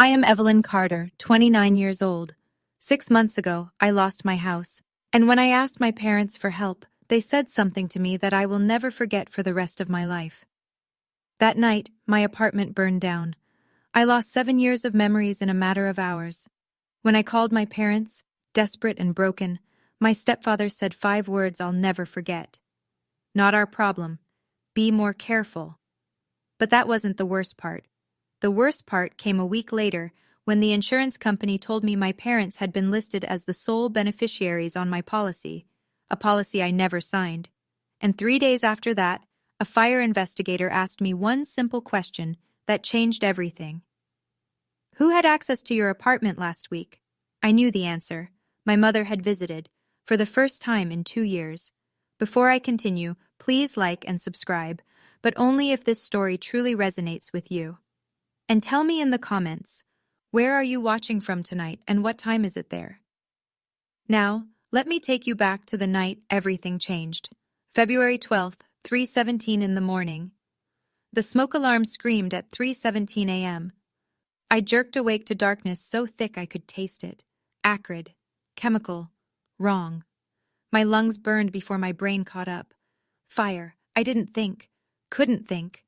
I am Evelyn Carter, 29 years old. 6 months ago, I lost my house, and when I asked my parents for help, they said something to me that I will never forget for the rest of my life. That night, my apartment burned down. I lost 7 years of memories in a matter of hours. When I called my parents, desperate and broken, my stepfather said 5 words I'll never forget. Not our problem. Be more careful. But that wasn't the worst part. The worst part came a week later when the insurance company told me my parents had been listed as the sole beneficiaries on my policy, a policy I never signed. And 3 days after that, a fire investigator asked me one simple question that changed everything. Who had access to your apartment last week? I knew the answer. My mother had visited, for the first time in 2 years. Before I continue, please like and subscribe, but only if this story truly resonates with you. And tell me in the comments, where are you watching from tonight and what time is it there? Now, let me take you back to the night everything changed. February 12th, 3:17 in the morning. The smoke alarm screamed at 3:17 a.m. I jerked awake to darkness so thick I could taste it. Acrid, chemical, wrong. My lungs burned before my brain caught up. Fire. I didn't think. Couldn't think.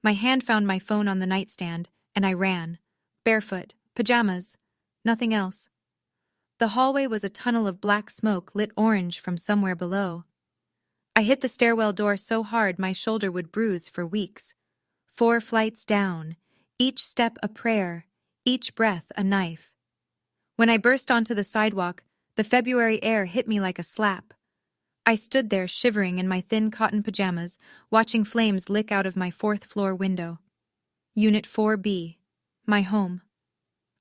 My hand found my phone on the nightstand, and I ran. Barefoot, pajamas, nothing else. The hallway was a tunnel of black smoke lit orange from somewhere below. I hit the stairwell door so hard my shoulder would bruise for weeks. 4 flights down, each step a prayer, each breath a knife. When I burst onto the sidewalk, the February air hit me like a slap. I stood there shivering in my thin cotton pajamas, watching flames lick out of my 4th-floor window. Unit 4B, my home.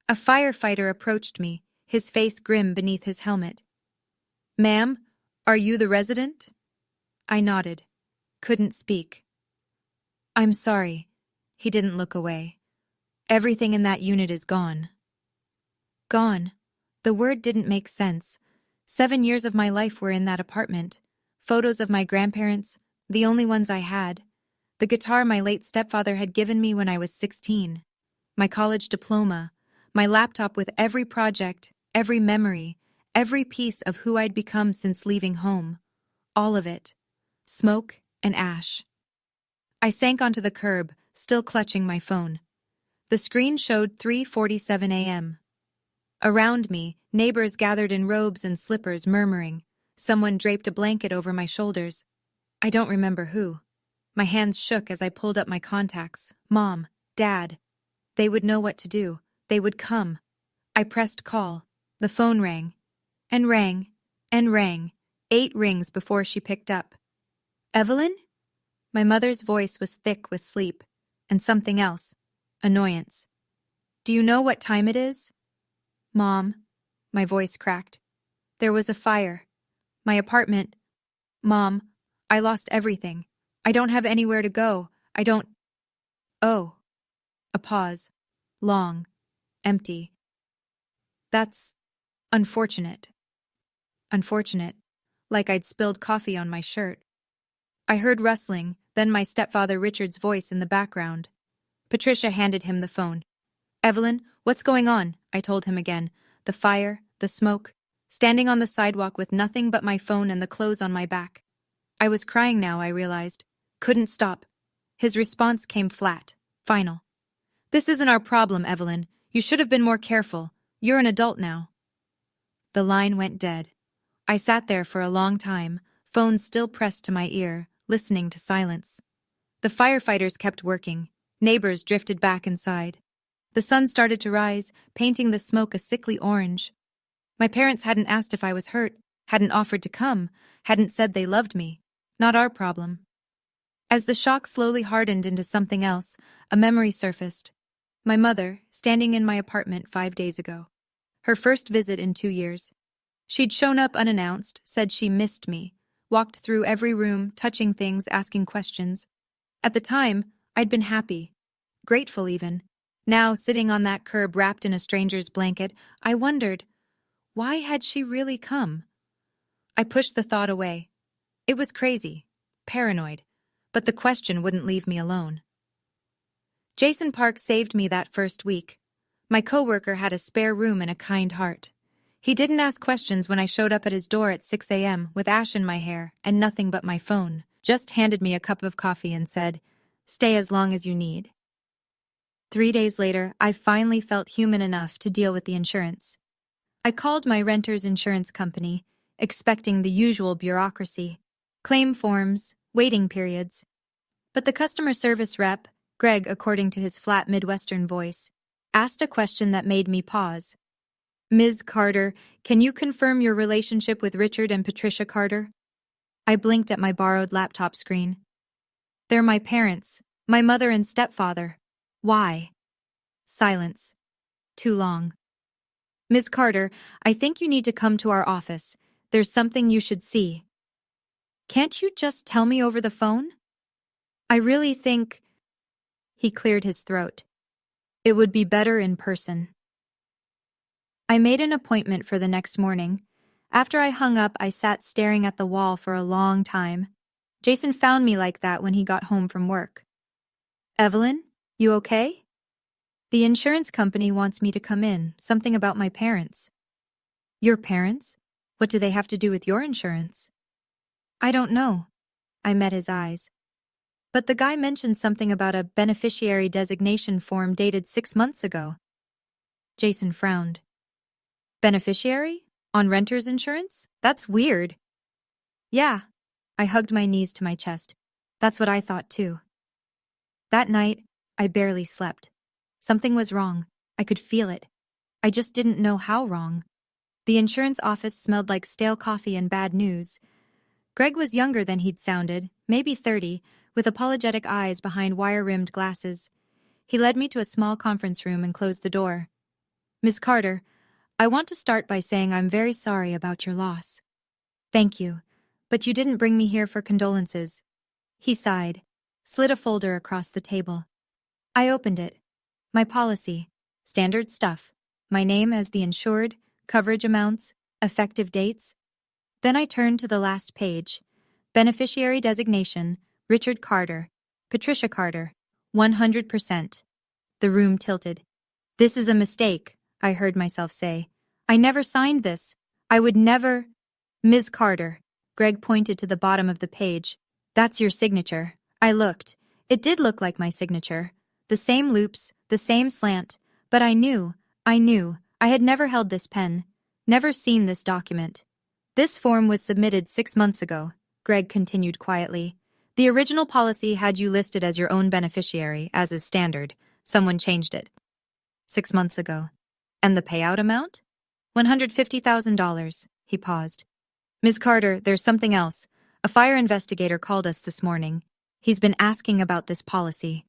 A firefighter approached me, his face grim beneath his helmet. "Ma'am, are you the resident?" I nodded. Couldn't speak. "I'm sorry." He didn't look away. "Everything in that unit is gone." Gone. The word didn't make sense. 7 years of my life were in that apartment. Photos of my grandparents, the only ones I had. The guitar my late stepfather had given me when I was 16. My college diploma. My laptop with every project, every memory, every piece of who I'd become since leaving home. All of it. Smoke and ash. I sank onto the curb, still clutching my phone. The screen showed 3:47 a.m. Around me, neighbors gathered in robes and slippers murmuring. Someone draped a blanket over my shoulders. I don't remember who. My hands shook as I pulled up my contacts. Mom, Dad. They would know what to do. They would come. I pressed call. The phone rang. And rang. And rang. 8 rings before she picked up. "Evelyn?" My mother's voice was thick with sleep. And something else. Annoyance. "Do you know what time it is?" "Mom." My voice cracked. "There was a fire. My apartment. Mom, I lost everything. I don't have anywhere to go. I don't." "Oh." A pause. Long. Empty. "That's unfortunate." Unfortunate. Like I'd spilled coffee on my shirt. I heard rustling, then my stepfather Richard's voice in the background. Patricia handed him the phone. "Evelyn, what's going on?" I told him again. The fire, the smoke, standing on the sidewalk with nothing but my phone and the clothes on my back. I was crying now, I realized. Couldn't stop. His response came flat, final. "This isn't our problem, Evelyn. You should have been more careful. You're an adult now." The line went dead. I sat there for a long time, phone still pressed to my ear, listening to silence. The firefighters kept working. Neighbors drifted back inside. The sun started to rise, painting the smoke a sickly orange. My parents hadn't asked if I was hurt, hadn't offered to come, hadn't said they loved me. Not our problem. As the shock slowly hardened into something else, a memory surfaced. My mother, standing in my apartment 5 days ago. Her first visit in 2 years. She'd shown up unannounced, said she missed me, walked through every room, touching things, asking questions. At the time, I'd been happy, grateful even. Now, sitting on that curb wrapped in a stranger's blanket, I wondered, why had she really come? I pushed the thought away. It was crazy, paranoid, but the question wouldn't leave me alone. Jason Park saved me that first week. My coworker had a spare room and a kind heart. He didn't ask questions when I showed up at his door at 6 a.m. with ash in my hair and nothing but my phone, just handed me a cup of coffee and said, "Stay as long as you need." 3 days later, I finally felt human enough to deal with the insurance. I called my renter's insurance company, expecting the usual bureaucracy, claim forms, waiting periods. But the customer service rep, Greg according to his flat Midwestern voice, asked a question that made me pause. "Ms. Carter, can you confirm your relationship with Richard and Patricia Carter?" I blinked at my borrowed laptop screen. "They're my parents, my mother and stepfather. Why?" Silence. Too long. "Ms. Carter, I think you need to come to our office. There's something you should see." "Can't you just tell me over the phone?" "I really think—" He cleared his throat. "It would be better in person." I made an appointment for the next morning. After I hung up, I sat staring at the wall for a long time. Jason found me like that when he got home from work. "Evelyn, you okay?" "The insurance company wants me to come in, something about my parents." "Your parents? What do they have to do with your insurance?" "I don't know." I met his eyes. "But the guy mentioned something about a beneficiary designation form dated 6 months ago." Jason frowned. "Beneficiary? On renter's insurance? That's weird." "Yeah." I hugged my knees to my chest. "That's what I thought too." That night, I barely slept. Something was wrong. I could feel it. I just didn't know how wrong. The insurance office smelled like stale coffee and bad news. Greg was younger than he'd sounded, maybe 30, with apologetic eyes behind wire-rimmed glasses. He led me to a small conference room and closed the door. "Ms. Carter, I want to start by saying I'm very sorry about your loss." "Thank you, but you didn't bring me here for condolences." He sighed, slid a folder across the table. I opened it. My policy. Standard stuff. My name as the insured, coverage amounts, effective dates. Then I turned to the last page. Beneficiary designation, Richard Carter, Patricia Carter, 100%. The room tilted. "This is a mistake," I heard myself say. "I never signed this. I would never—" "Ms. Carter." Greg pointed to the bottom of the page. "That's your signature." I looked. It did look like my signature. The same loops, the same slant. But I knew. I had never held this pen. Never seen this document. "This form was submitted 6 months ago," Greg continued quietly. "The original policy had you listed as your own beneficiary, as is standard. Someone changed it." 6 months ago. "And the payout amount?" $150,000. He paused. "Ms. Carter, there's something else. A fire investigator called us this morning. He's been asking about this policy."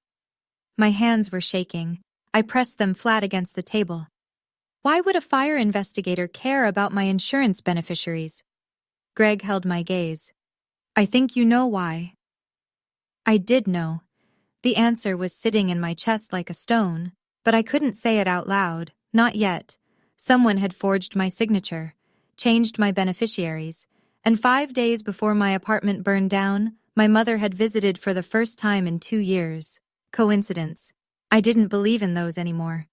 My hands were shaking. I pressed them flat against the table. Why would a fire investigator care about my insurance beneficiaries? Greg held my gaze. "I think you know why." I did know. The answer was sitting in my chest like a stone, but I couldn't say it out loud, not yet. Someone had forged my signature, changed my beneficiaries, and 5 days before my apartment burned down, my mother had visited for the first time in 2 years. Coincidence. I didn't believe in those anymore.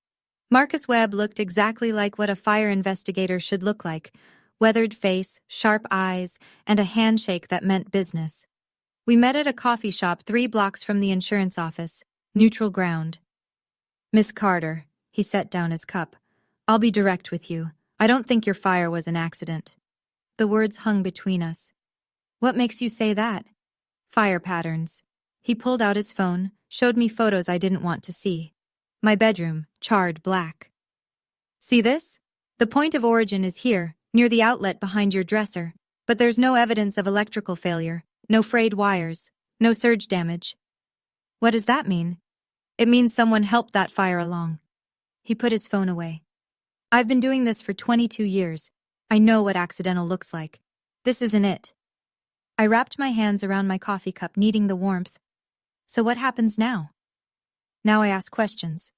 Marcus Webb looked exactly like what a fire investigator should look like: weathered face, sharp eyes, and a handshake that meant business. We met at a coffee shop 3 blocks from the insurance office, neutral ground. "Miss Carter," he set down his cup, "I'll be direct with you. I don't think your fire was an accident." The words hung between us. "What makes you say that?" "Fire patterns." He pulled out his phone, showed me photos I didn't want to see. My bedroom, charred black. "See this? The point of origin is here, near the outlet behind your dresser, but there's no evidence of electrical failure, no frayed wires, no surge damage." "What does that mean?" "It means someone helped that fire along." He put his phone away. "I've been doing this for 22 years. I know what accidental looks like. This isn't it." I wrapped my hands around my coffee cup, needing the warmth. "So what happens now?" "Now I ask questions."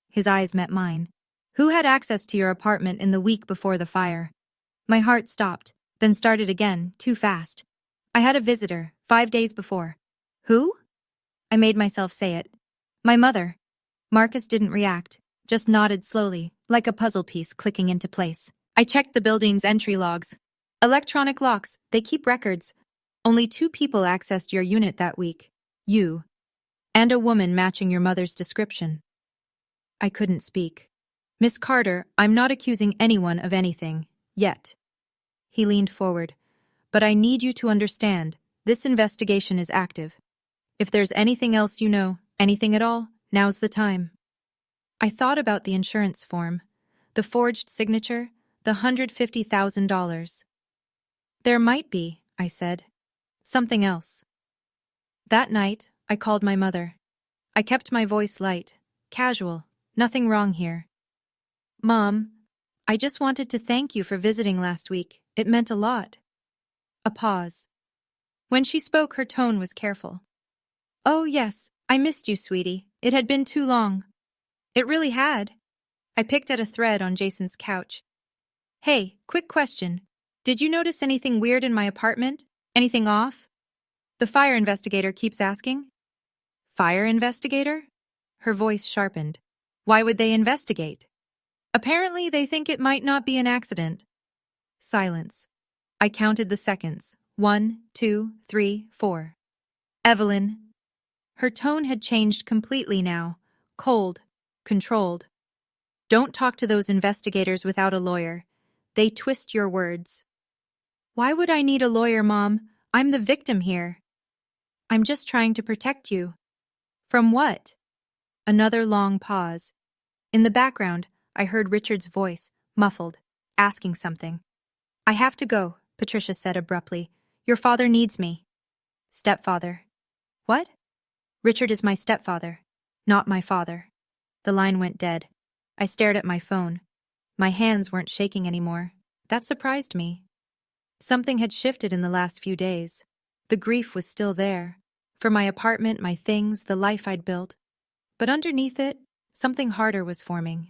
His eyes met mine. "Who had access to your apartment in the week before the fire?" My heart stopped, then started again, too fast. "I had a visitor, 5 days before." "Who?" I made myself say it. "My mother." Marcus didn't react. just nodded slowly, like a puzzle piece clicking into place. I checked the building's entry logs. Electronic locks, they keep records. Only 2 people accessed your unit that week. You. And a woman matching your mother's description. I couldn't speak. Miss Carter, I'm not accusing anyone of anything. Yet. He leaned forward. But I need you to understand, this investigation is active. If there's anything else you know, anything at all, now's the time. I thought about the insurance form, the forged signature, the $150,000. There might be, I said. Something else. That night, I called my mother. I kept my voice light, casual, nothing wrong here. Mom, I just wanted to thank you for visiting last week. It meant a lot. A pause. When she spoke, her tone was careful. Oh, yes, I missed you, sweetie. It had been too long. It really had. I picked at a thread on Jason's couch. Hey, quick question. Did you notice anything weird in my apartment? Anything off? The fire investigator keeps asking. Fire investigator? Her voice sharpened. Why would they investigate? Apparently, they think it might not be an accident. Silence. I counted the seconds. 1, 2, 3, 4. Evelyn. Her tone had changed completely now. Cold. Controlled. Don't talk to those investigators without a lawyer. They twist your words. Why would I need a lawyer, Mom? I'm the victim here. I'm just trying to protect you. From what? Another long pause. In the background, I heard Richard's voice, muffled, asking something. I have to go, Patricia said abruptly. Your father needs me. Stepfather. What? Richard is my stepfather, not my father. The line went dead. I stared at my phone. My hands weren't shaking anymore. That surprised me. Something had shifted in the last few days. The grief was still there. For my apartment, my things, the life I'd built. But underneath it, something harder was forming.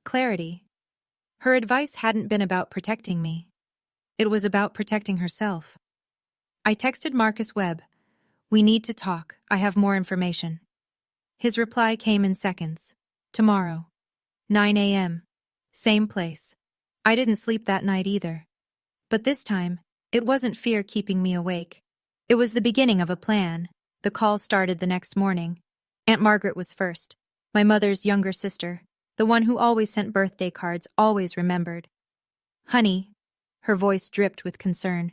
Clarity. Her advice hadn't been about protecting me. It was about protecting herself. I texted Marcus Webb. We need to talk. I have more information. His reply came in seconds. Tomorrow. 9 a.m. Same place. I didn't sleep that night either. But this time, it wasn't fear keeping me awake. It was the beginning of a plan. The call started the next morning. Aunt Margaret was first. My mother's younger sister. The one who always sent birthday cards, always remembered. Honey. Her voice dripped with concern.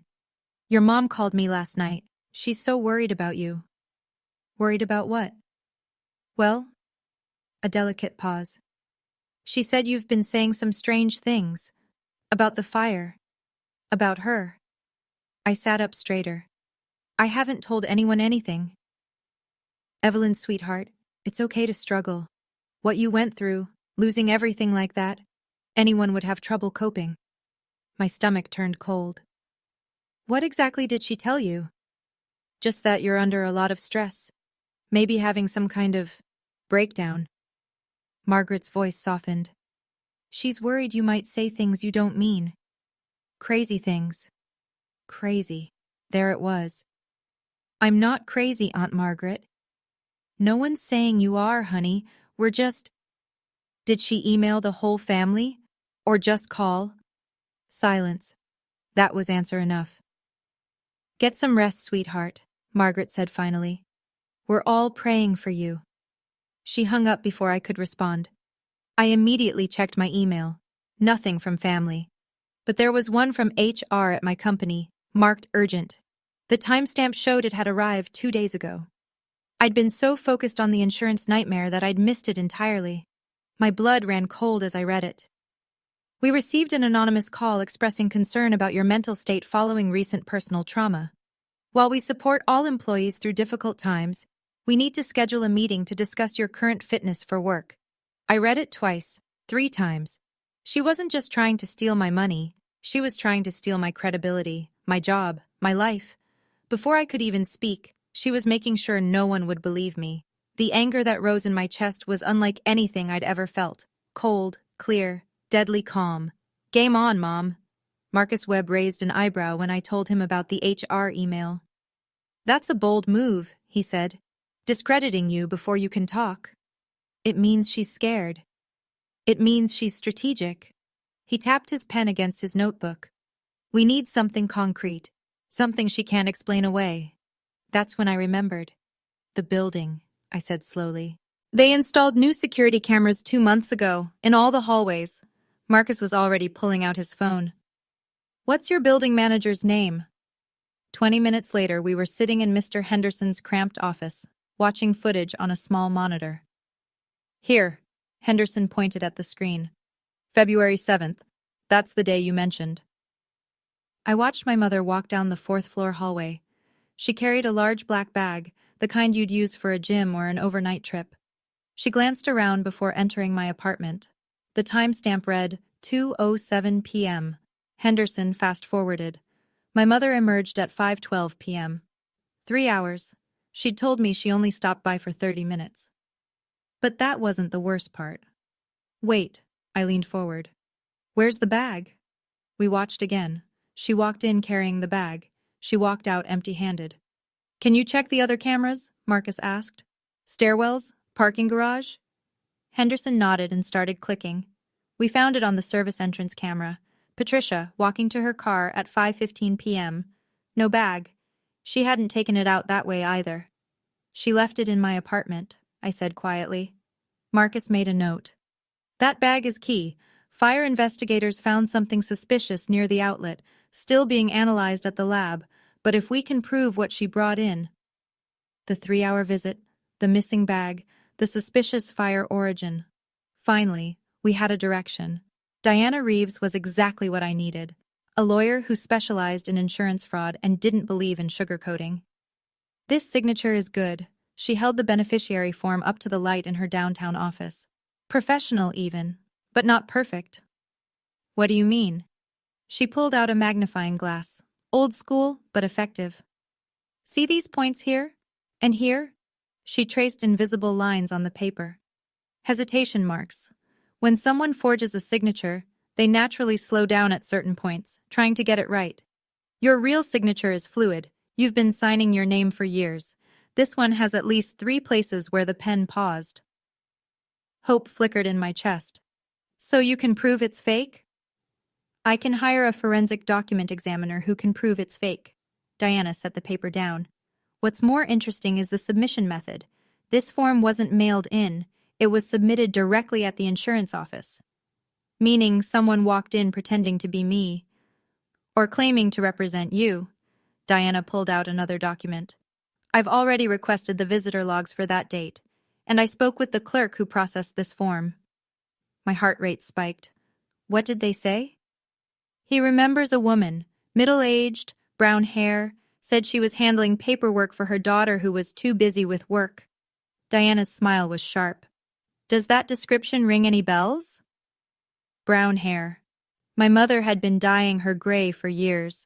Your mom called me last night. She's so worried about you. Worried about what? Well? A delicate pause. She said you've been saying some strange things. About the fire. About her. I sat up straighter. I haven't told anyone anything. Evelyn, sweetheart, it's okay to struggle. What you went through, losing everything like that, anyone would have trouble coping. My stomach turned cold. What exactly did she tell you? Just that you're under a lot of stress. Maybe having some kind of breakdown. Margaret's voice softened. She's worried you might say things you don't mean. Crazy things. Crazy. There it was. I'm not crazy, Aunt Margaret. No one's saying you are, honey. We're just... Did she email the whole family? Or just call? Silence. That was answer enough. Get some rest, sweetheart, Margaret said finally. We're all praying for you. She hung up before I could respond. I immediately checked my email. Nothing from family. But there was one from HR at my company, marked urgent. The timestamp showed it had arrived 2 days ago. I'd been so focused on the insurance nightmare that I'd missed it entirely. My blood ran cold as I read it. We received an anonymous call expressing concern about your mental state following recent personal trauma. While we support all employees through difficult times, we need to schedule a meeting to discuss your current fitness for work. I read it twice, 3 times. She wasn't just trying to steal my money, she was trying to steal my credibility, my job, my life. Before I could even speak, she was making sure no one would believe me. The anger that rose in my chest was unlike anything I'd ever felt. Cold, clear, deadly calm. Game on, Mom. Marcus Webb raised an eyebrow when I told him about the HR email. That's a bold move, he said. Discrediting you before you can talk. It means she's scared. It means she's strategic. He tapped his pen against his notebook. We need something concrete, something she can't explain away. That's when I remembered. The building, I said slowly. They installed new security cameras 2 months ago, in all the hallways. Marcus was already pulling out his phone. What's your building manager's name? 20 minutes later, we were sitting in Mr. Henderson's cramped office, watching footage on a small monitor. Here, Henderson pointed at the screen. February 7th. That's the day you mentioned. I watched my mother walk down the 4th-floor hallway. She carried a large black bag, the kind you'd use for a gym or an overnight trip. She glanced around before entering my apartment. The timestamp read 2:07 p.m. Henderson fast-forwarded. My mother emerged at 5:12 p.m. 3 hours. She'd told me she only stopped by for 30 minutes. But that wasn't the worst part. Wait, I leaned forward. Where's the bag? We watched again. She walked in carrying the bag. She walked out empty-handed. Can you check the other cameras? Marcus asked. Stairwells? Parking garage? Henderson nodded and started clicking. We found it on the service entrance camera. Patricia, walking to her car at 5:15 p.m. No bag. She hadn't taken it out that way either. She left it in my apartment, I said quietly. Marcus made a note. That bag is key. Fire investigators found something suspicious near the outlet, still being analyzed at the lab, but if we can prove what she brought in. The 3-hour visit, the missing bag, the suspicious fire origin. Finally, we had a direction. Diana Reeves was exactly what I needed. A lawyer who specialized in insurance fraud and didn't believe in sugarcoating. This signature is good. She held the beneficiary form up to the light in her downtown office. Professional even, but not perfect. What do you mean? She pulled out a magnifying glass. Old school, but effective. See these points here? And here? She traced invisible lines on the paper. Hesitation marks. When someone forges a signature, they naturally slow down at certain points, trying to get it right. Your real signature is fluid. You've been signing your name for years. This one has at least 3 places where the pen paused. Hope flickered in my chest. So you can prove it's fake? I can hire a forensic document examiner who can prove it's fake. Diana set the paper down. What's more interesting is the submission method. This form wasn't mailed in. It was submitted directly at the insurance office. Meaning someone walked in pretending to be me. Or claiming to represent you. Diana pulled out another document. I've already requested the visitor logs for that date, and I spoke with the clerk who processed this form. My heart rate spiked. What did they say? He remembers a woman, middle-aged, brown hair, said she was handling paperwork for her daughter who was too busy with work. Diana's smile was sharp. Does that description ring any bells? Brown hair. My mother had been dyeing her gray for years.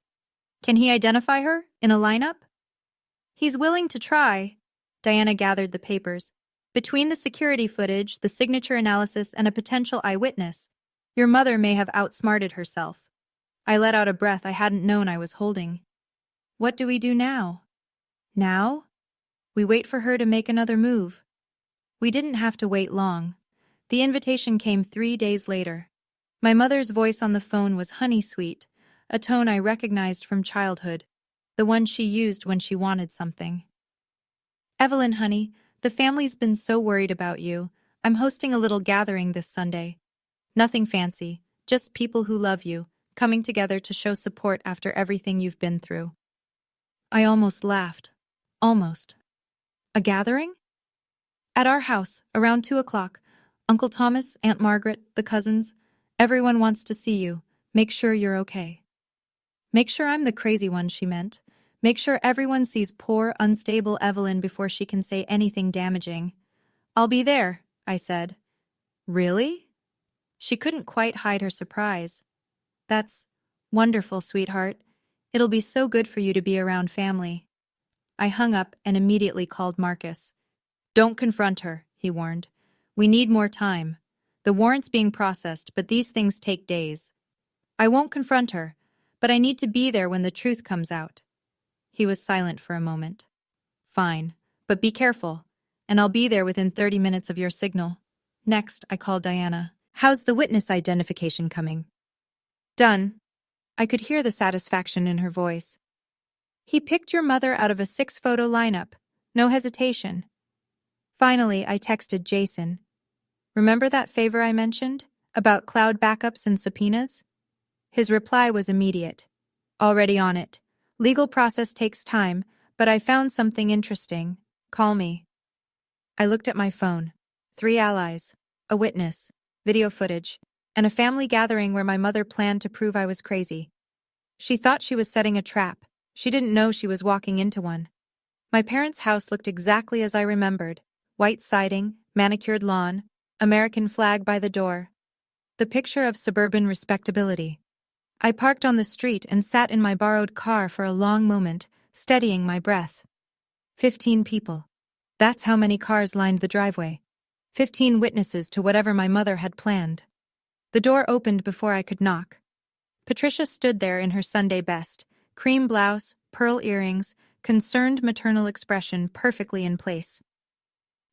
Can he identify her in a lineup? He's willing to try. Diana gathered the papers. Between the security footage, the signature analysis, and a potential eyewitness, your mother may have outsmarted herself. I let out a breath I hadn't known I was holding. What do we do now? Now? We wait for her to make another move. We didn't have to wait long. The invitation came 3 days later. My mother's voice on the phone was honey-sweet, a tone I recognized from childhood, the one she used when she wanted something. Evelyn, honey, the family's been so worried about you. I'm hosting a little gathering this Sunday. Nothing fancy, just people who love you, coming together to show support after everything you've been through. I almost laughed. Almost. A gathering? At our house, around 2 o'clock. Uncle Thomas, Aunt Margaret, the cousins. Everyone wants to see you. Make sure you're okay. Make sure I'm the crazy one, she meant. Make sure everyone sees poor, unstable Evelyn before she can say anything damaging. I'll be there, I said. Really? She couldn't quite hide her surprise. That's wonderful, sweetheart. It'll be so good for you to be around family. I hung up and immediately called Marcus. Don't confront her, he warned. We need more time. The warrant's being processed, but these things take days. I won't confront her, but I need to be there when the truth comes out. He was silent for a moment. Fine, but be careful, and I'll be there within 30 minutes of your signal. Next, I called Diana. How's the witness identification coming? Done. I could hear the satisfaction in her voice. He picked your mother out of a 6-photo lineup. No hesitation. Finally, I texted Jason. Remember that favor I mentioned? About cloud backups and subpoenas? His reply was immediate. Already on it. Legal process takes time, but I found something interesting. Call me. I looked at my phone. 3 allies, a witness, video footage, and a family gathering where my mother planned to prove I was crazy. She thought she was setting a trap. She didn't know she was walking into one. My parents' house looked exactly as I remembered. White siding, manicured lawn, American flag by the door. The picture of suburban respectability. I parked on the street and sat in my borrowed car for a long moment, steadying my breath. 15 people. That's how many cars lined the driveway. 15 witnesses to whatever my mother had planned. The door opened before I could knock. Patricia stood there in her Sunday best, cream blouse, pearl earrings, concerned maternal expression perfectly in place.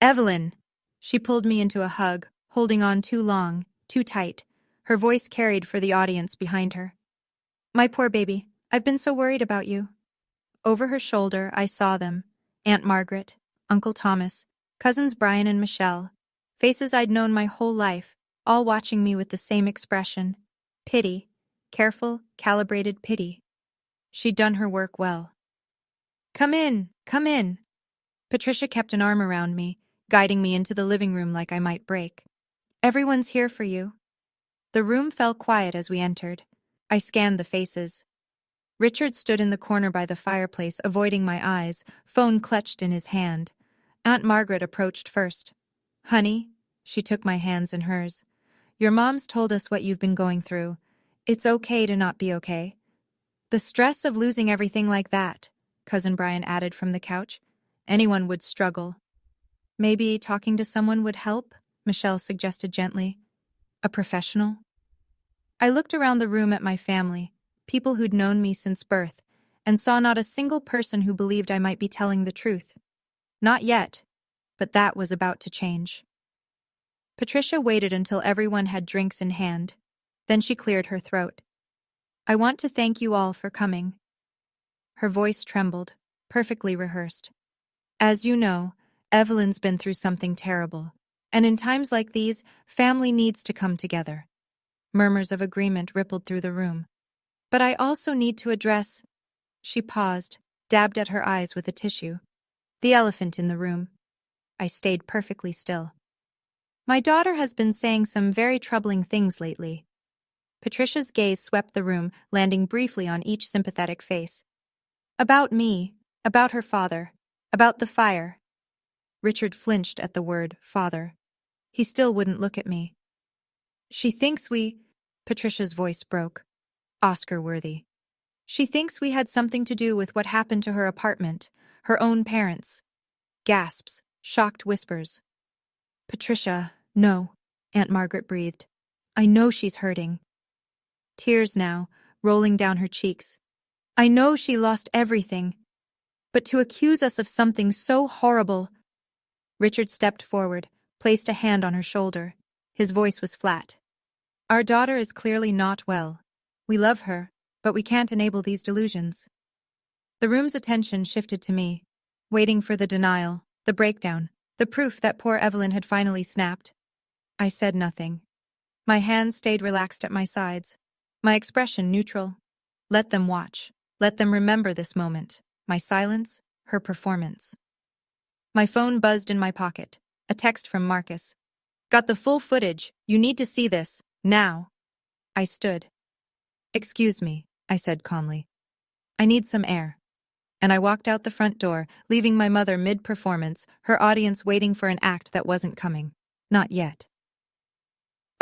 Evelyn! She pulled me into a hug, holding on too long, too tight. Her voice carried for the audience behind her. My poor baby, I've been so worried about you. Over her shoulder, I saw them. Aunt Margaret, Uncle Thomas, cousins Brian and Michelle. Faces I'd known my whole life, all watching me with the same expression. Pity. Careful, calibrated pity. She'd done her work well. Come in, come in. Patricia kept an arm around me, guiding me into the living room like I might break. Everyone's here for you. The room fell quiet as we entered. I scanned the faces. Richard stood in the corner by the fireplace, avoiding my eyes, phone clutched in his hand. Aunt Margaret approached first. Honey, she took my hands in hers. Your mom's told us what you've been going through. It's okay to not be okay. The stress of losing everything like that, Cousin Brian added from the couch. Anyone would struggle. Maybe talking to someone would help, Michelle suggested gently. A professional? I looked around the room at my family, people who'd known me since birth, and saw not a single person who believed I might be telling the truth. Not yet, but that was about to change. Patricia waited until everyone had drinks in hand. Then she cleared her throat. I want to thank you all for coming. Her voice trembled, perfectly rehearsed. As you know, Evelyn's been through something terrible, and in times like these, family needs to come together. Murmurs of agreement rippled through the room. But I also need to address... She paused, dabbed at her eyes with a tissue. The elephant in the room. I stayed perfectly still. My daughter has been saying some very troubling things lately. Patricia's gaze swept the room, landing briefly on each sympathetic face. About me, about her father, about the fire. Richard flinched at the word father. He still wouldn't look at me. She thinks we... Patricia's voice broke. Oscar-worthy. She thinks we had something to do with what happened to her apartment, her own parents. Gasps, shocked whispers. Patricia, no, Aunt Margaret breathed. I know she's hurting. Tears now, rolling down her cheeks. I know she lost everything. But to accuse us of something so horrible... Richard stepped forward, placed a hand on her shoulder. His voice was flat. Our daughter is clearly not well. We love her, but we can't enable these delusions. The room's attention shifted to me, waiting for the denial, the breakdown, the proof that poor Evelyn had finally snapped. I said nothing. My hands stayed relaxed at my sides, my expression neutral. Let them watch. Let them remember this moment. My silence, her performance. My phone buzzed in my pocket. A text from Marcus. Got the full footage. You need to see this. Now. I stood. Excuse me, I said calmly. I need some air. And I walked out the front door, leaving my mother mid-performance, her audience waiting for an act that wasn't coming. Not yet.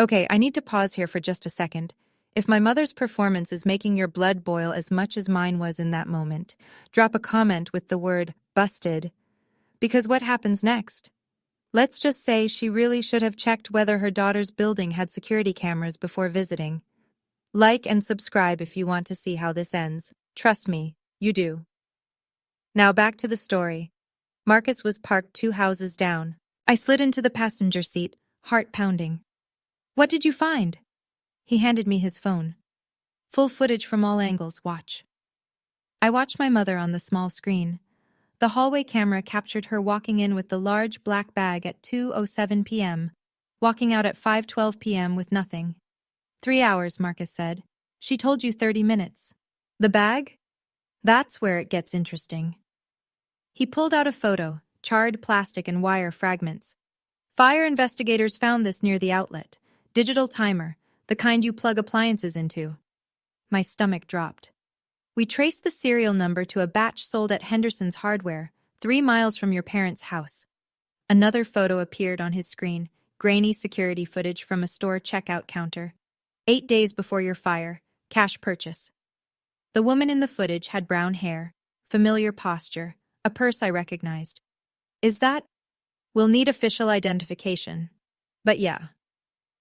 Okay, I need to pause here for just a second. If my mother's performance is making your blood boil as much as mine was in that moment, drop a comment with the word busted. Because what happens next? Let's just say she really should have checked whether her daughter's building had security cameras before visiting. Like and subscribe if you want to see how this ends. Trust me, you do. Now back to the story. Marcus was parked 2 houses down. I slid into the passenger seat, heart pounding. What did you find? He handed me his phone. Full footage from all angles, watch. I watched my mother on the small screen. The hallway camera captured her walking in with the large black bag at 2:07 p.m., walking out at 5:12 p.m. with nothing. 3 hours, Marcus said. She told you 30 minutes. The bag? That's where it gets interesting. He pulled out a photo, charred plastic and wire fragments. Fire investigators found this near the outlet. Digital timer, the kind you plug appliances into. My stomach dropped. We traced the serial number to a batch sold at Henderson's Hardware, 3 miles from your parents' house. Another photo appeared on his screen, grainy security footage from a store checkout counter. 8 days before your fire, cash purchase. The woman in the footage had brown hair, familiar posture, a purse I recognized. Is that? We'll need official identification. But yeah.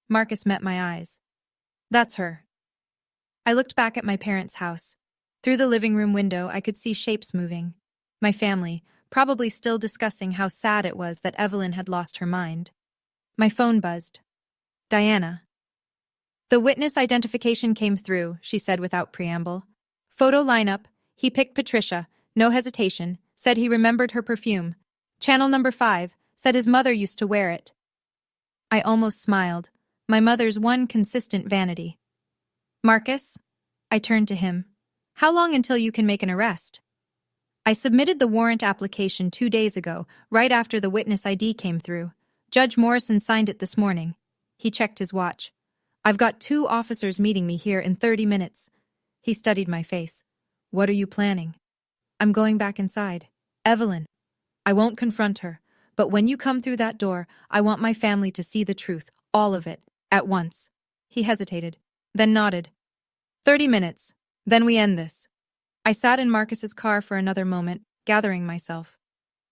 Marcus met my eyes. That's her. I looked back at my parents' house. Through the living room window, I could see shapes moving. My family, probably still discussing how sad it was that Evelyn had lost her mind. My phone buzzed. Diana. The witness identification came through, she said without preamble. Photo lineup. He picked Patricia, no hesitation, said he remembered her perfume. Channel number 5, said his mother used to wear it. I almost smiled. My mother's one consistent vanity. Marcus? I turned to him. How long until you can make an arrest? I submitted the warrant application 2 days ago, right after the witness ID came through. Judge Morrison signed it this morning. He checked his watch. I've got 2 officers meeting me here in 30 minutes. He studied my face. What are you planning? I'm going back inside. Evelyn. I won't confront her, but when you come through that door, I want my family to see the truth, all of it, at once. He hesitated, then nodded. 30 minutes. Then we end this. I sat in Marcus's car for another moment, gathering myself.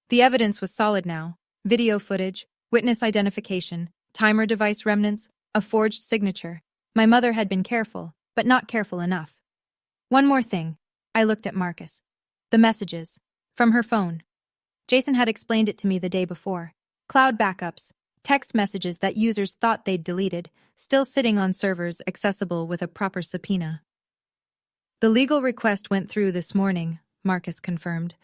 The evidence was solid now. Video footage, witness identification, timer device remnants, a forged signature. My mother had been careful, but not careful enough. One more thing. I looked at Marcus. The messages. From her phone. Jason had explained it to me the day before. Cloud backups, text messages that users thought they'd deleted, still sitting on servers accessible with a proper subpoena. The legal request went through this morning, Marcus confirmed.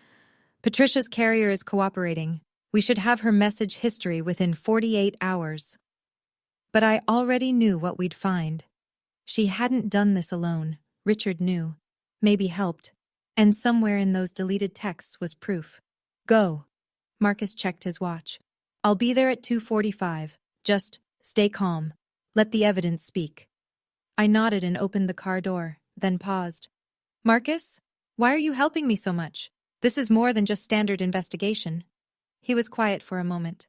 Patricia's carrier is cooperating. We should have her message history within 48 hours. But I already knew what we'd find. She hadn't done this alone. Richard knew. Maybe helped. And somewhere in those deleted texts was proof. Go. Marcus checked his watch. I'll be there at 2:45. Just stay calm. Let the evidence speak. I nodded and opened the car door, then paused. Marcus? Why are you helping me so much? This is more than just standard investigation. He was quiet for a moment.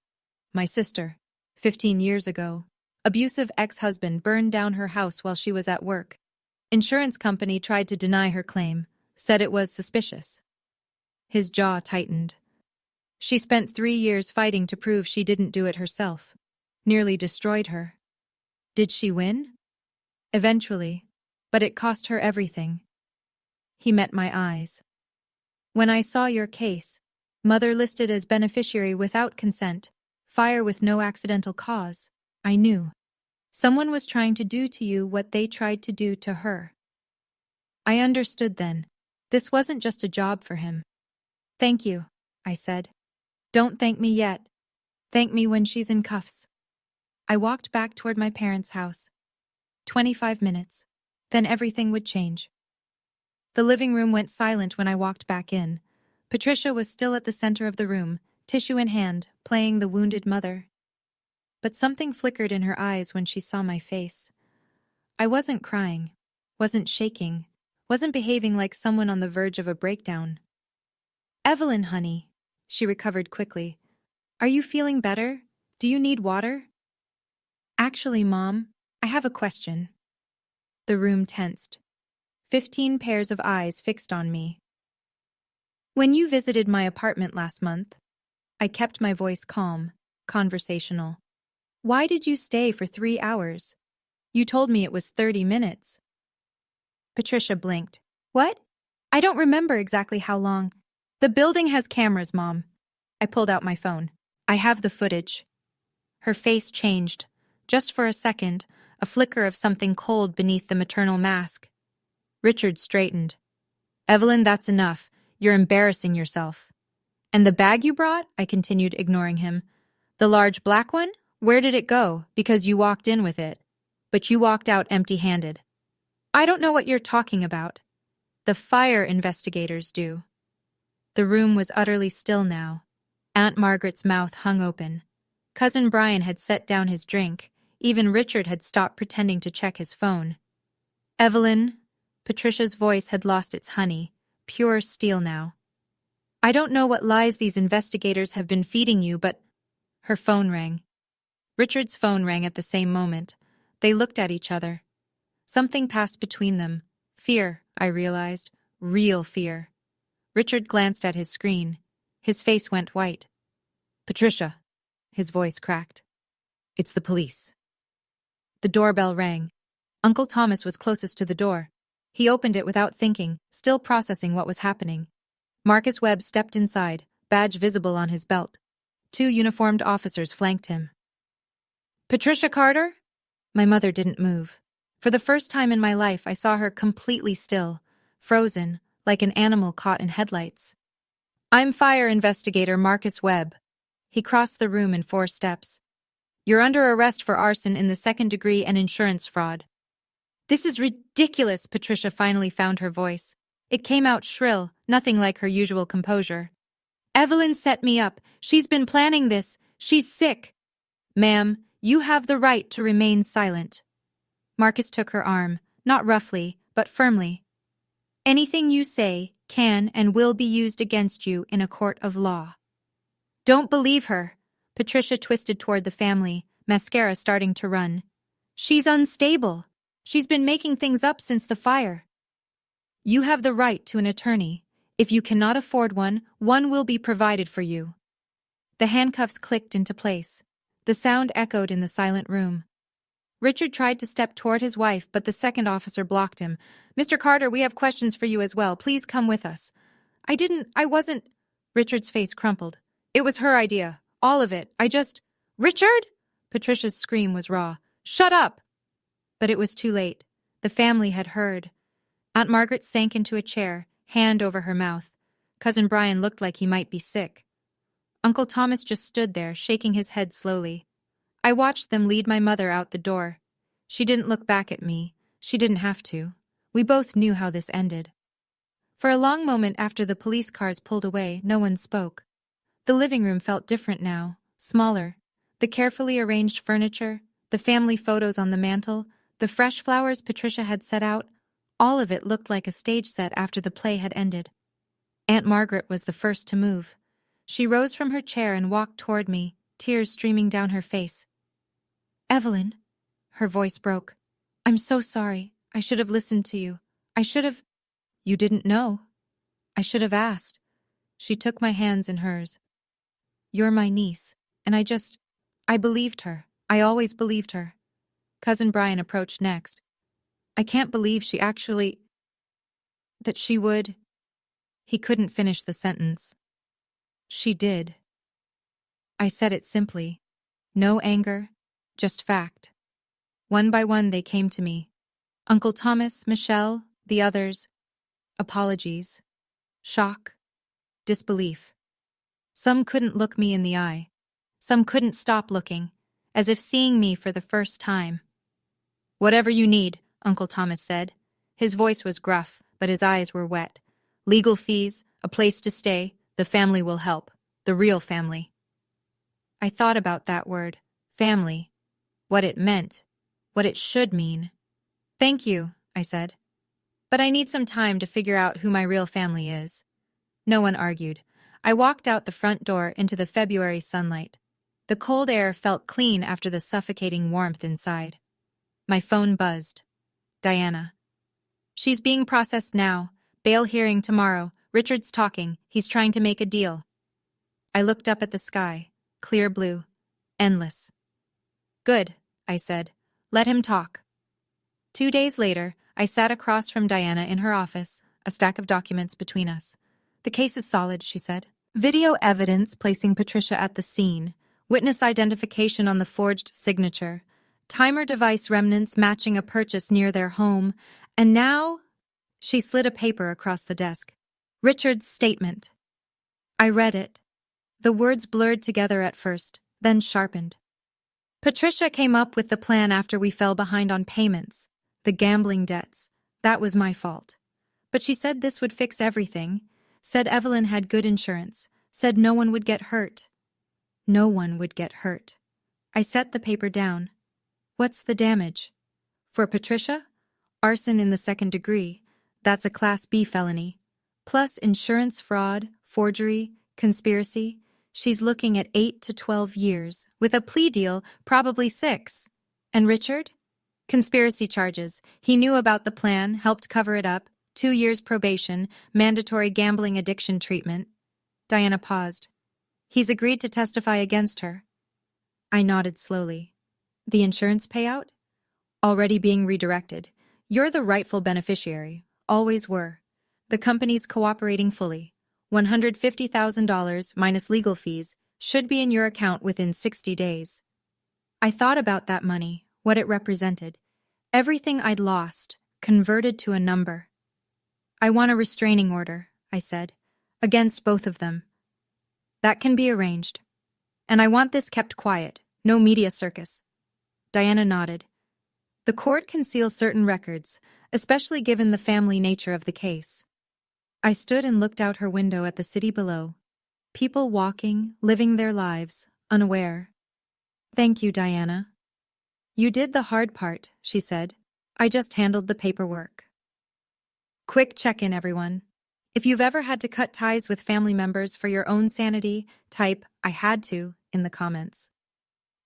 My sister, 15 years ago. Abusive ex-husband burned down her house while she was at work. Insurance company tried to deny her claim, said it was suspicious. His jaw tightened. She spent 3 years fighting to prove she didn't do it herself. Nearly destroyed her. Did she win? Eventually, but it cost her everything. He met my eyes. When I saw your case, mother listed as beneficiary without consent, fire with no accidental cause, I knew. Someone was trying to do to you what they tried to do to her. I understood then. This wasn't just a job for him. Thank you, I said. Don't thank me yet. Thank me when she's in cuffs. I walked back toward my parents' house. 25 minutes. Then everything would change. The living room went silent when I walked back in. Patricia was still at the center of the room, tissue in hand, playing the wounded mother. But something flickered in her eyes when she saw my face. I wasn't crying, wasn't shaking, wasn't behaving like someone on the verge of a breakdown. Evelyn, honey, she recovered quickly. Are you feeling better? Do you need water? Actually, Mom, I have a question. The room tensed. 15 pairs of eyes fixed on me. When you visited my apartment last month, I kept my voice calm, conversational. Why did you stay for 3 hours? You told me it was 30 minutes. Patricia blinked. What? I don't remember exactly how long. The building has cameras, Mom. I pulled out my phone. I have the footage. Her face changed. Just for a second, a flicker of something cold beneath the maternal mask. Richard straightened. Evelyn, that's enough. You're embarrassing yourself. And the bag you brought? I continued, ignoring him. The large black one? Where did it go? Because you walked in with it. But you walked out empty-handed. I don't know what you're talking about. The fire investigators do. The room was utterly still now. Aunt Margaret's mouth hung open. Cousin Brian had set down his drink. Even Richard had stopped pretending to check his phone. Evelyn, Patricia's voice had lost its honey, pure steel now. I don't know what lies these investigators have been feeding you, but... Her phone rang. Richard's phone rang at the same moment. They looked at each other. Something passed between them. Fear, I realized. Real fear. Richard glanced at his screen. His face went white. Patricia. His voice cracked. It's the police. The doorbell rang. Uncle Thomas was closest to the door. He opened it without thinking, still processing what was happening. Marcus Webb stepped inside, badge visible on his belt. 2 uniformed officers flanked him. Patricia Carter? My mother didn't move. For the first time in my life, I saw her completely still, frozen, like an animal caught in headlights. I'm fire investigator Marcus Webb. He crossed the room in 4 steps. You're under arrest for arson in the 2nd degree and insurance fraud. This is ridiculous, Patricia finally found her voice. It came out shrill, nothing like her usual composure. Evelyn set me up. She's been planning this. She's sick. Ma'am, you have the right to remain silent. Marcus took her arm, not roughly, but firmly. Anything you say can and will be used against you in a court of law. Don't believe her. Patricia twisted toward the family, mascara starting to run. She's unstable. She's been making things up since the fire. You have the right to an attorney. If you cannot afford one, one will be provided for you. The handcuffs clicked into place. The sound echoed in the silent room. Richard tried to step toward his wife, but the 2nd officer blocked him. Mr. Carter, we have questions for you as well. Please come with us. I wasn't... Richard's face crumpled. It was her idea. All of it. Richard? Patricia's scream was raw. Shut up! But it was too late. The family had heard. Aunt Margaret sank into a chair, hand over her mouth. Cousin Brian looked like he might be sick. Uncle Thomas just stood there, shaking his head slowly. I watched them lead my mother out the door. She didn't look back at me. She didn't have to. We both knew how this ended. For a long moment after the police cars pulled away, no one spoke. The living room felt different now, smaller. The carefully arranged furniture, the family photos on the mantel, the fresh flowers Patricia had set out, all of it looked like a stage set after the play had ended. Aunt Margaret was the first to move. She rose from her chair and walked toward me, tears streaming down her face. Evelyn, her voice broke. I'm so sorry. I should have listened to you. I should have... You didn't know. I should have asked. She took my hands in hers. You're my niece, and I believed her. I always believed her. Cousin Brian approached next. I can't believe that she would... He couldn't finish the sentence. She did. I said it simply. No anger, just fact. One by one they came to me. Uncle Thomas, Michelle, the others. Apologies. Shock. Disbelief. Some couldn't look me in the eye. Some couldn't stop looking, as if seeing me for the first time. Whatever you need, Uncle Thomas said. His voice was gruff, but his eyes were wet. Legal fees, a place to stay, the family will help. The real family. I thought about that word, family, what it meant, what it should mean. Thank you, I said. But I need some time to figure out who my real family is. No one argued. I walked out the front door into the February sunlight. The cold air felt clean after the suffocating warmth inside. My phone buzzed. Diana. She's being processed now. Bail hearing tomorrow. Richard's talking. He's trying to make a deal. I looked up at the sky. Clear blue. Endless. Good, I said. Let him talk. 2 days later, I sat across from Diana in her office, a stack of documents between us. The case is solid, she said. Video evidence placing Patricia at the scene. Witness identification on the forged signature. timer device remnants matching a purchase near their home, and now she slid a paper across the desk. Richard's statement. I read it. The words blurred together at first, then sharpened. Patricia came up with the plan after we fell behind on payments, the gambling debts. That was my fault. But she said this would fix everything, said Evelyn had good insurance, said no one would get hurt. No one would get hurt. I set the paper down. What's the damage? For Patricia? Arson in the second degree. That's a Class B felony. Plus insurance fraud, forgery, conspiracy. She's looking at 8 to 12 years. With a plea deal, probably 6. And Richard? Conspiracy charges. He knew about the plan, helped cover it up. 2 years probation, mandatory gambling addiction treatment. Diana paused. He's agreed to testify against her. I nodded slowly. The insurance payout? Already being redirected. You're the rightful beneficiary. Always were. The company's cooperating fully. $150,000 minus legal fees should be in your account within 60 days. I thought about that money, what it represented. Everything I'd lost, converted to a number. I want a restraining order, I said, against both of them. That can be arranged. And I want this kept quiet, no media circus. Diana nodded. The court can seal certain records, especially given the family nature of the case. I stood and looked out her window at the city below. People walking, living their lives, unaware. Thank you, Diana. You did the hard part, she said. I just handled the paperwork. Quick check-in, everyone. If you've ever had to cut ties with family members for your own sanity, type, I had to, in the comments.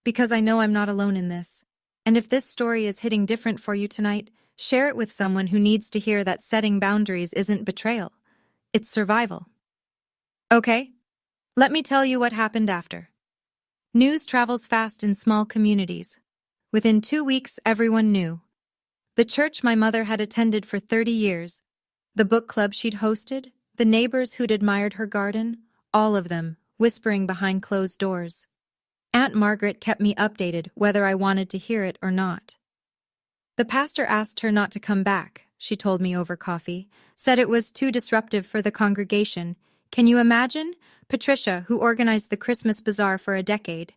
Because I know I'm not alone in this. And if this story is hitting different for you tonight, share it with someone who needs to hear that setting boundaries isn't betrayal. It's survival. Okay, let me tell you what happened after. News travels fast in small communities. Within 2 weeks, everyone knew. The church my mother had attended for 30 years, the book club she'd hosted, the neighbors who'd admired her garden, all of them, whispering behind closed doors. Aunt Margaret kept me updated whether I wanted to hear it or not. The pastor asked her not to come back, she told me over coffee, said it was too disruptive for the congregation. Can you imagine? Patricia, who organized the Christmas bazaar for a decade.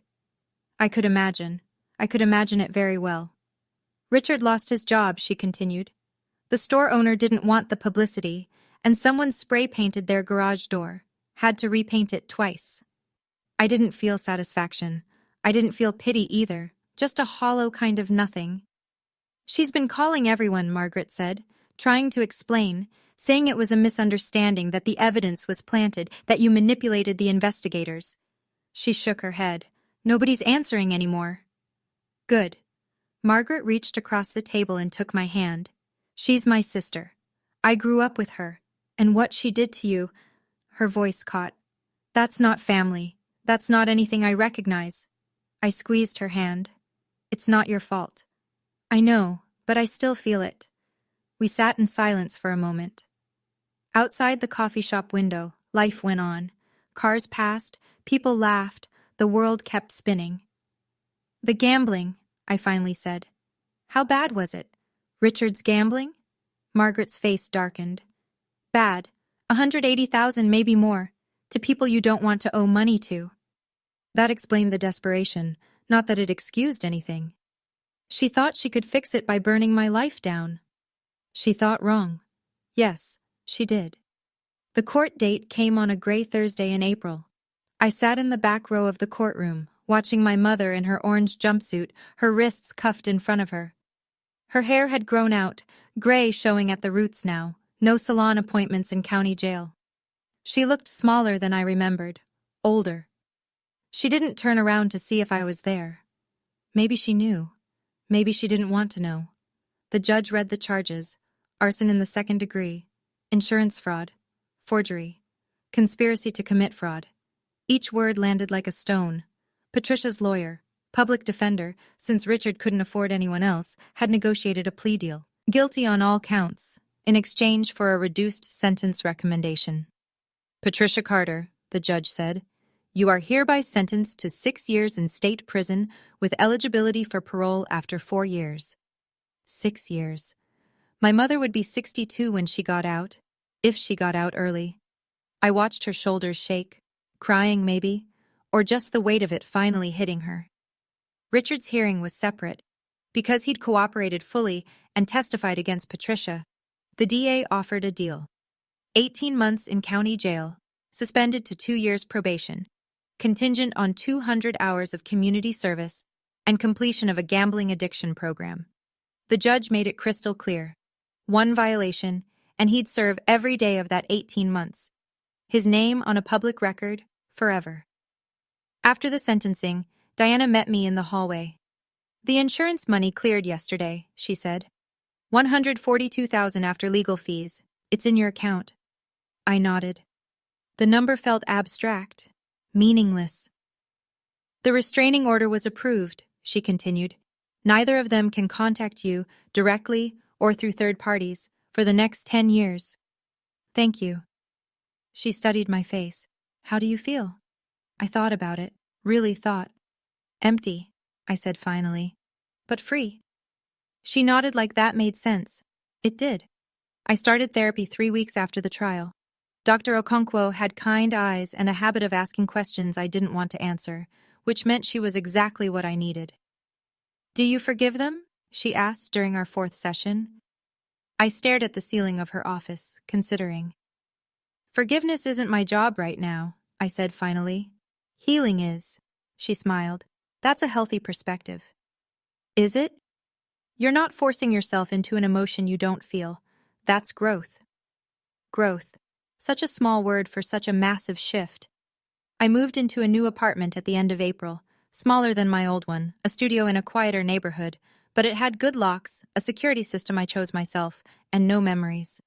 I could imagine. I could imagine it very well. Richard lost his job, she continued. The store owner didn't want the publicity, and someone spray-painted their garage door, had to repaint it twice. I didn't feel satisfaction. I didn't feel pity either, just a hollow kind of nothing. She's been calling everyone, Margaret said, trying to explain, saying it was a misunderstanding, that the evidence was planted, that you manipulated the investigators. She shook her head. Nobody's answering anymore. Good. Margaret reached across the table and took my hand. She's my sister. I grew up with her. And what she did to you, her voice caught. That's not family. That's not anything I recognize. I squeezed her hand. It's not your fault. I know, but I still feel it. We sat in silence for a moment. Outside the coffee shop window, life went on. Cars passed, people laughed, the world kept spinning. The gambling, I finally said. How bad was it? Richard's gambling? Margaret's face darkened. Bad. 180,000, maybe more, to people you don't want to owe money to. That explained the desperation, not that it excused anything. She thought she could fix it by burning my life down. She thought wrong. Yes, she did. The court date came on a gray Thursday in April. I sat in the back row of the courtroom, watching my mother in her orange jumpsuit, her wrists cuffed in front of her. Her hair had grown out, gray showing at the roots now, no salon appointments in county jail. She looked smaller than I remembered, older. She didn't turn around to see if I was there. Maybe she knew. Maybe she didn't want to know. The judge read the charges: arson in the second degree, insurance fraud, forgery, conspiracy to commit fraud. Each word landed like a stone. Patricia's lawyer, public defender, since Richard couldn't afford anyone else, had negotiated a plea deal. Guilty on all counts, in exchange for a reduced sentence recommendation. Patricia Carter, the judge said, You are hereby sentenced to 6 years in state prison with eligibility for parole after 4 years. 6 years. My mother would be 62 when she got out, if she got out early. I watched her shoulders shake, crying maybe, or just the weight of it finally hitting her. Richard's hearing was separate. Because he'd cooperated fully and testified against Patricia, the DA offered a deal. 18 months in county jail, suspended to 2 years probation, contingent on 200 hours of community service and completion of a gambling addiction program. The judge made it crystal clear. 1 violation, and he'd serve every day of that 18 months. His name on a public record, forever. After the sentencing, Diana met me in the hallway. The insurance money cleared yesterday, she said. $142,000 after legal fees. It's in your account. I nodded. The number felt abstract, meaningless. The restraining order was approved, she continued. Neither of them can contact you, directly or through third parties, for the next 10 years. Thank you. She studied my face. How do you feel? I thought about it, really thought. Empty, I said finally. But free. She nodded like that made sense. It did. I started therapy 3 weeks after the trial. Dr. Okonkwo had kind eyes and a habit of asking questions I didn't want to answer, which meant she was exactly what I needed. Do you forgive them? She asked during our 4th session. I stared at the ceiling of her office, considering. Forgiveness isn't my job right now, I said finally. Healing is. She smiled. That's a healthy perspective. Is it? You're not forcing yourself into an emotion you don't feel. That's growth. Growth. Such a small word for such a massive shift. I moved into a new apartment at the end of April, smaller than my old one, a studio in a quieter neighborhood, but it had good locks, a security system I chose myself, and no memories.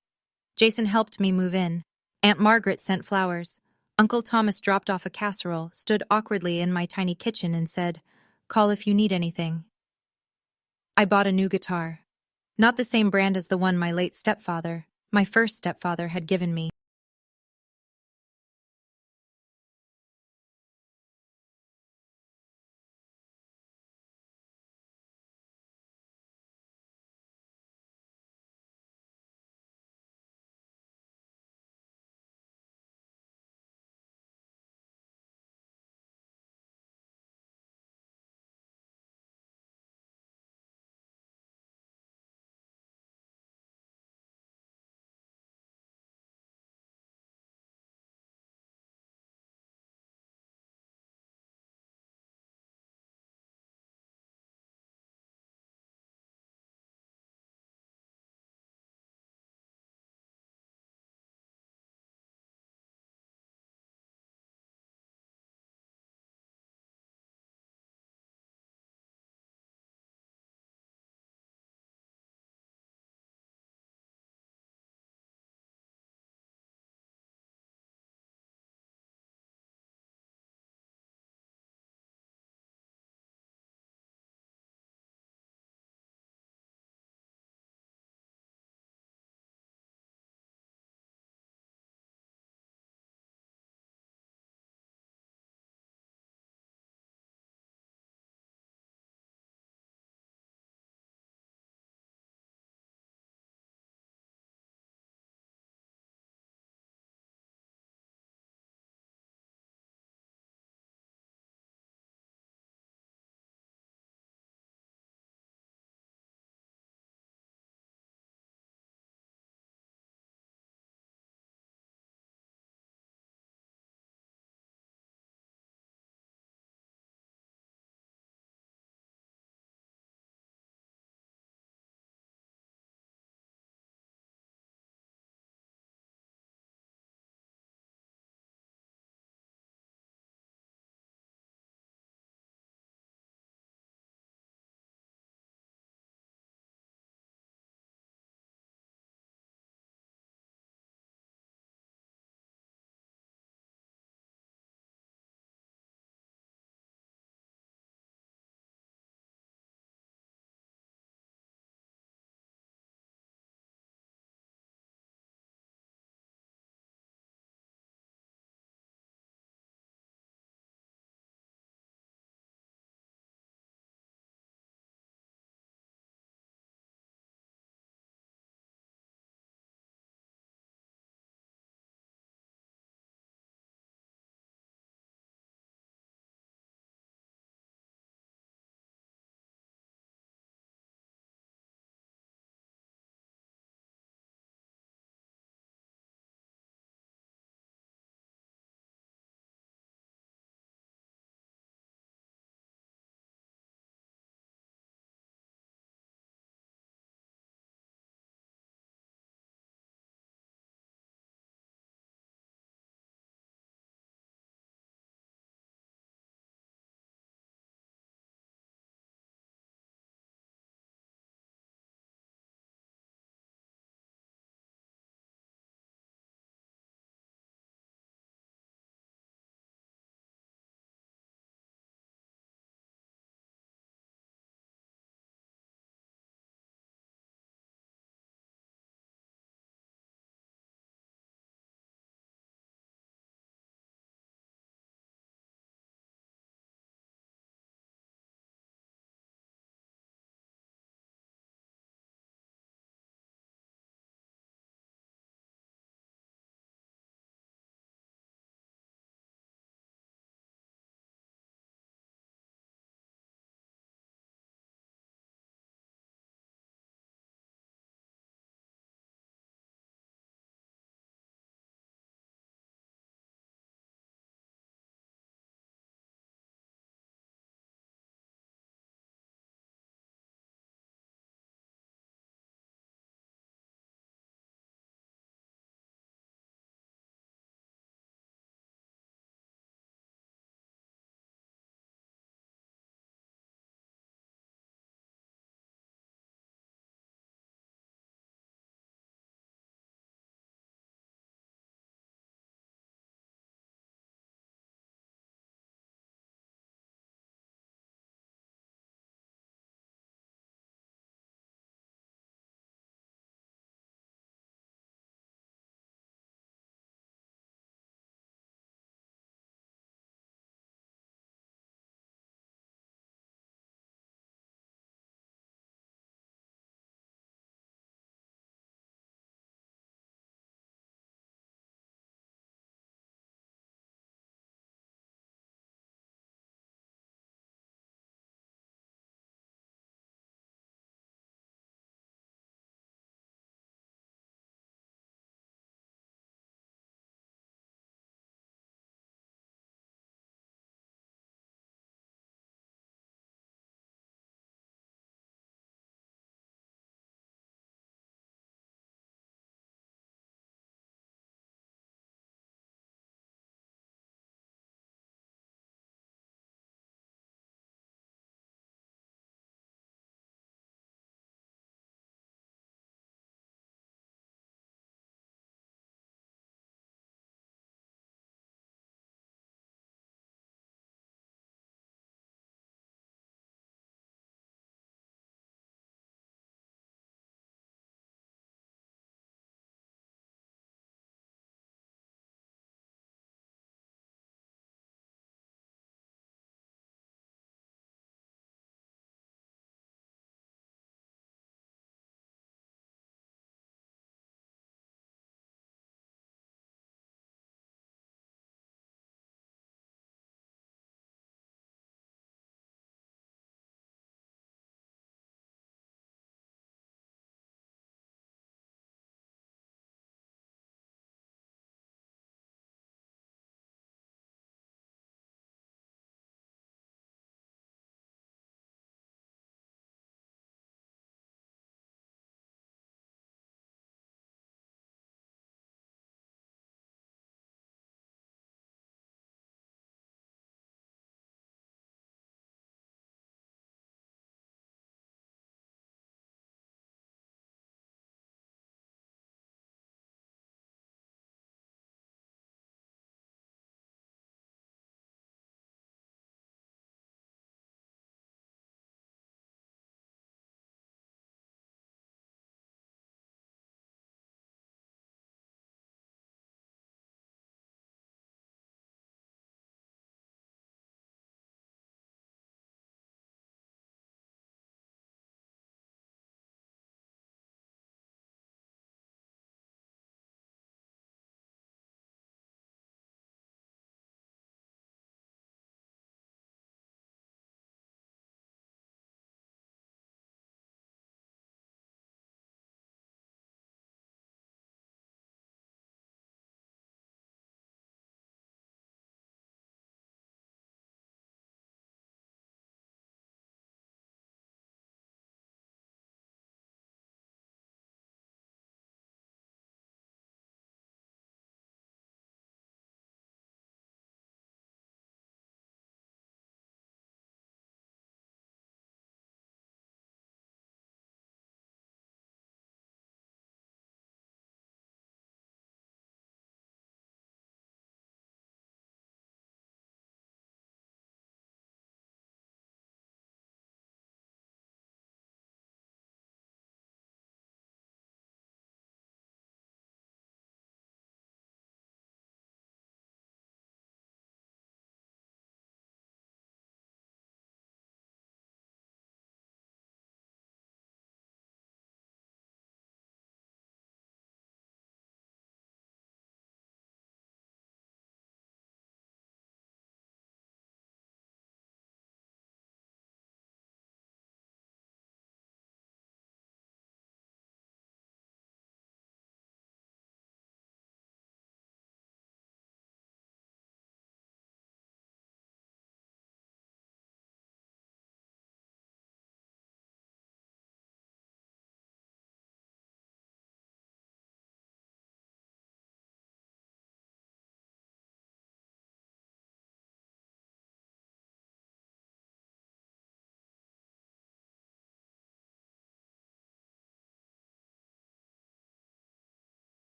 Jason helped me move in. Aunt Margaret sent flowers. Uncle Thomas dropped off a casserole, stood awkwardly in my tiny kitchen and said, "Call if you need anything." I bought a new guitar. Not the same brand as the one my late stepfather, my first stepfather, had given me.